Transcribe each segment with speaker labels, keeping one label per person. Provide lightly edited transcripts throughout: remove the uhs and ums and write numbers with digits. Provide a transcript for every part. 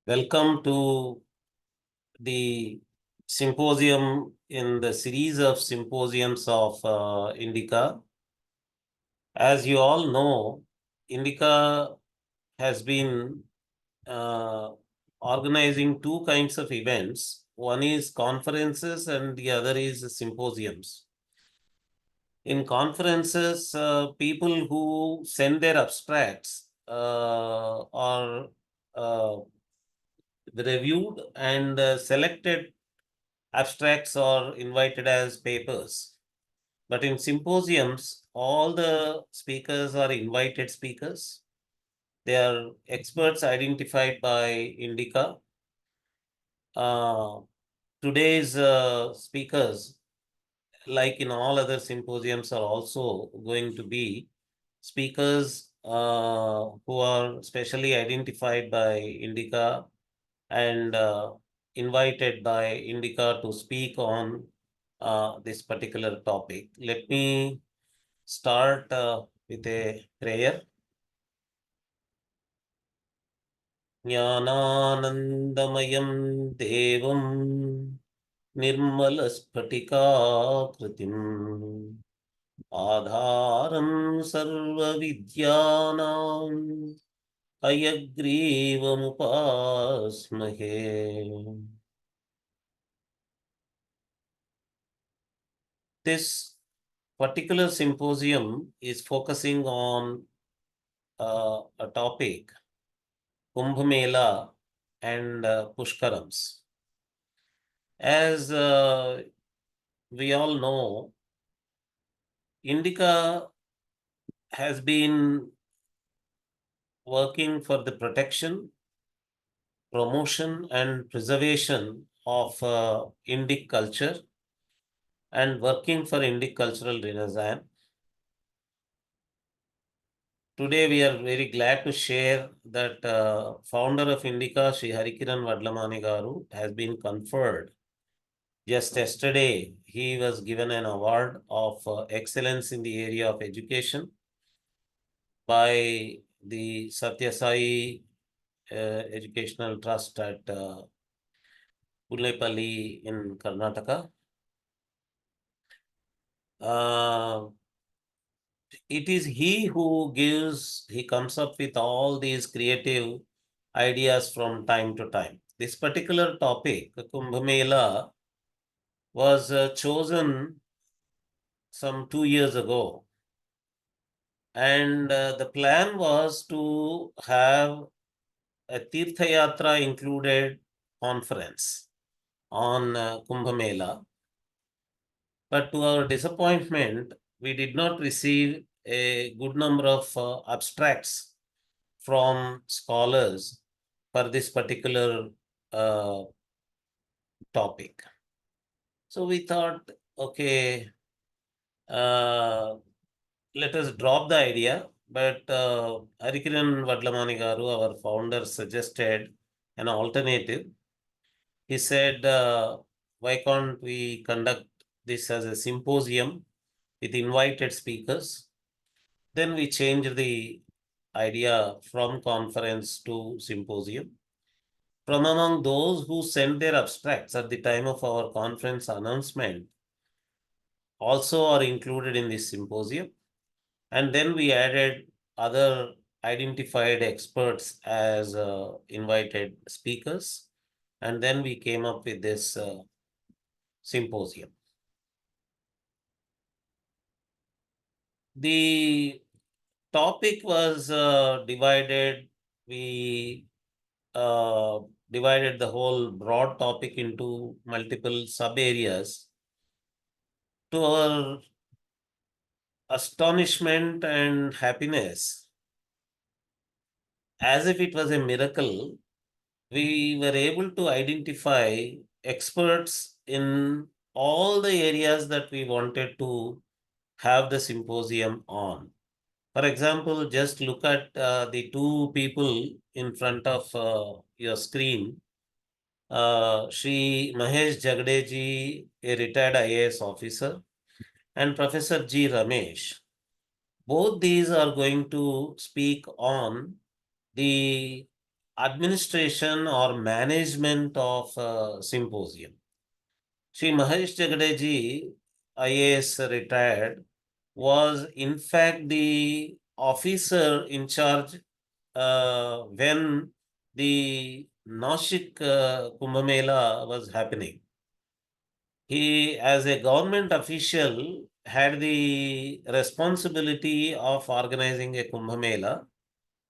Speaker 1: Welcome to the symposium in the series of symposiums of Indica. As you all know, Indica has been organizing two kinds of events. One is conferences and the other is symposiums. In conferences, people who send their abstracts are reviewed and selected abstracts are invited as papers. But in symposiums, all the speakers are invited speakers. They are experts identified by Indica. Today's speakers, like in all other symposiums, are also going to be speakers who are specially identified by Indica and invited by Indica to speak on this particular topic. Let me start with a prayer. Jnananandamayam devam nirmalaspatikakritim adharam sarva vidyanam ayagrivam This particular symposium is focusing on a topic, Kumbh Mela and Pushkarams. As we all know, Indica has been working for the protection, promotion, and preservation of Indic culture and working for Indic cultural renaissance. Today, we are very glad to share that founder of Indica, Sri Harikiran Vadlamani Garu, has been conferred. Just yesterday, he was given an award of excellence in the area of education by the Satya Sai Educational Trust at Pullepalli in Karnataka. It is he who comes up with all these creative ideas from time to time. This particular topic, Kumbh Mela, was chosen some 2 years ago. And the plan was to have a Teertha Yatra included conference on Kumbh Mela. But to our disappointment, we did not receive a good number of abstracts from scholars for this particular topic. So we thought, okay, let us drop the idea. But Harikiran Vadlamani Garu, our founder, suggested an alternative. He said, why can't we conduct this as a symposium with invited speakers? Then we changed the idea from conference to symposium. From among those who sent their abstracts at the time of our conference announcement also are included in this symposium. And then we added other identified experts as invited speakers. And then we came up with this symposium. The topic was divided. We divided the whole broad topic into multiple sub-areas. To our astonishment and happiness, as if it was a miracle, we were able to identify experts in all the areas that we wanted to have the symposium on. For example, just look at the two people in front of your screen. Shri Mahesh Jagdeji, a retired IAS officer, and Professor G. Ramesh. Both these are going to speak on the administration or management of symposium. Sri Mahesh Jagadeji, IAS retired, was in fact the officer in charge when the Nashik Kumbh Mela was happening. He, as a government official, had the responsibility of organizing a Kumbh Mela.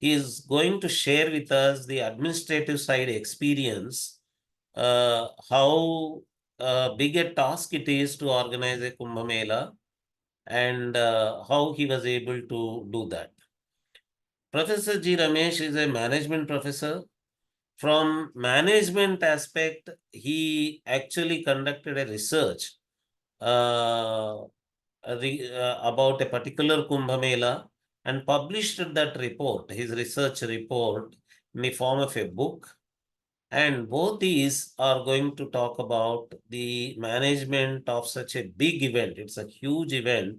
Speaker 1: He is going to share with us the administrative side experience, how big a task it is to organize a Kumbh Mela, and how he was able to do that. Professor G. Ramesh is a management professor. From management aspect, he actually conducted a research uh, about a particular Kumbh Mela and published that report, his research report, in the form of a book. And both these are going to talk about the management of such a big event. It's a huge event.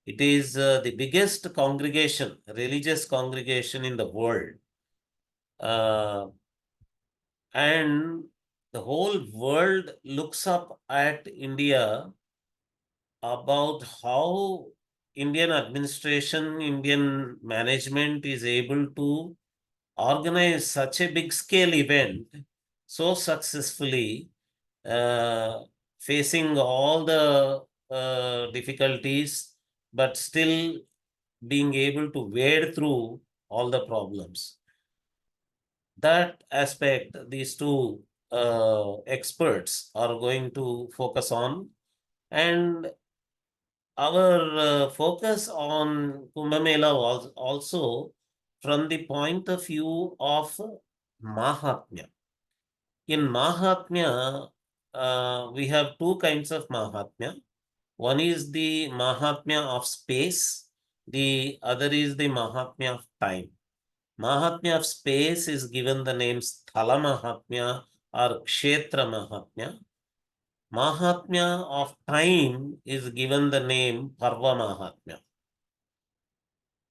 Speaker 1: It is the biggest congregation, religious congregation in the world. Uh, and the whole world looks up at India about how Indian administration, Indian management is able to organize such a big scale event so successfully, uh, facing all the difficulties, but still being able to wade through all the problems. That aspect, these two experts are going to focus on. And our focus on Kumbh Mela was also from the point of view of Mahatmya. In Mahatmya, we have two kinds of Mahatmya. One is the Mahatmya of space, the other is the Mahatmya of time. Mahatmya of space is given the name Sthala Mahatmya or Kshetra Mahatmya. Mahatmya of time is given the name Parva Mahatmya.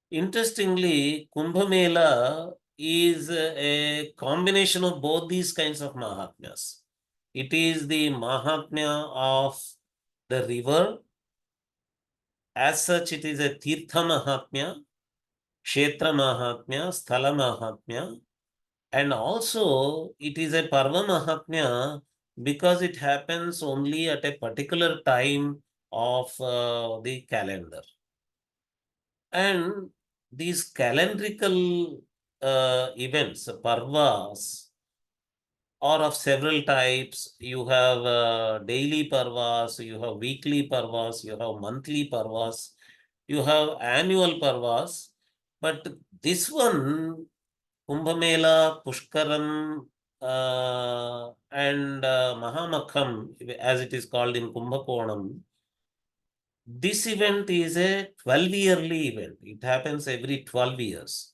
Speaker 1: Interestingly, Kumbh Mela is a combination of both these kinds of Mahatmyas. It is the Mahatmya of the river. As such, it is a Teertha Mahaatmya, Kshetra Mahaatmya, Sthala Mahaatmya, and also it is a Parva Mahaatmya because it happens only at a particular time of the calendar. And these calendrical events, parvas, are of several types. You have daily parvas, you have weekly parvas, you have monthly parvas, you have annual parvas. But this one, Kumbh Mela, Pushkaram, and Mahamakham, as it is called in Kumbhakonam, this event is a 12-yearly event. It happens every 12 years.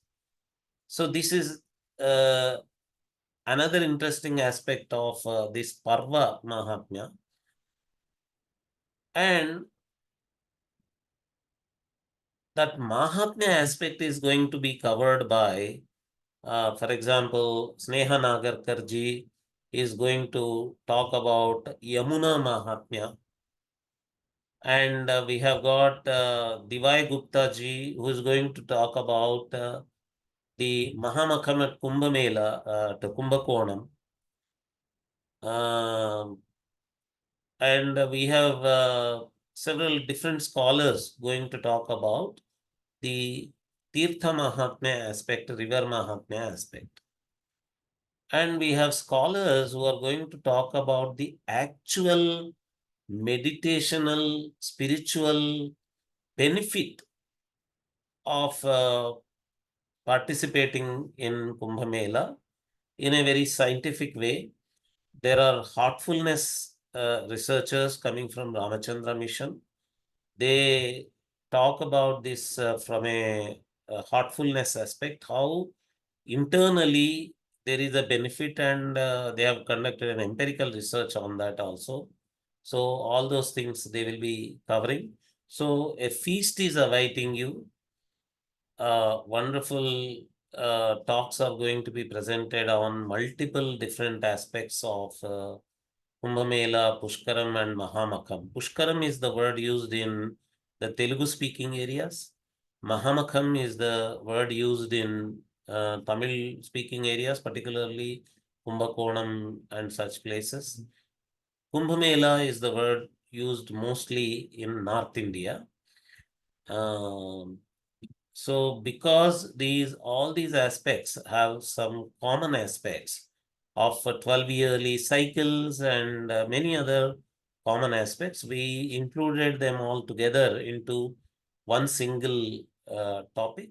Speaker 1: So this is another interesting aspect of this Parva Mahatmya. And that Mahatmya aspect is going to be covered by, for example, Sneha Nagarkar ji is going to talk about Yamuna Mahatmya. And we have got Divai Gupta ji, who is going to talk about the Mahamakham at Kumbh Mela, to Kumbhakonam. And we have several different scholars going to talk about the Teertha Mahaatmya aspect, River Mahaatmya aspect. And we have scholars who are going to talk about the actual meditational, spiritual benefit of participating in Kumbh Mela in a very scientific way. There are heartfulness researchers coming from Ramachandra Mission. They talk about this from a heartfulness aspect, how internally there is a benefit, and they have conducted an empirical research on that also. So all those things they will be covering. So a feast is awaiting you, wonderful talks are going to be presented on multiple different aspects of Kumbh Mela, Pushkaram, and Mahamakham. Pushkaram is the word used in the Telugu speaking areas. Mahamakham is the word used in Tamil speaking areas, particularly Kumbakonam and such places. Kumbh Mela is the word used mostly in North India. So because all these aspects have some common aspects of 12 yearly cycles and many other common aspects, we included them all together into one single topic.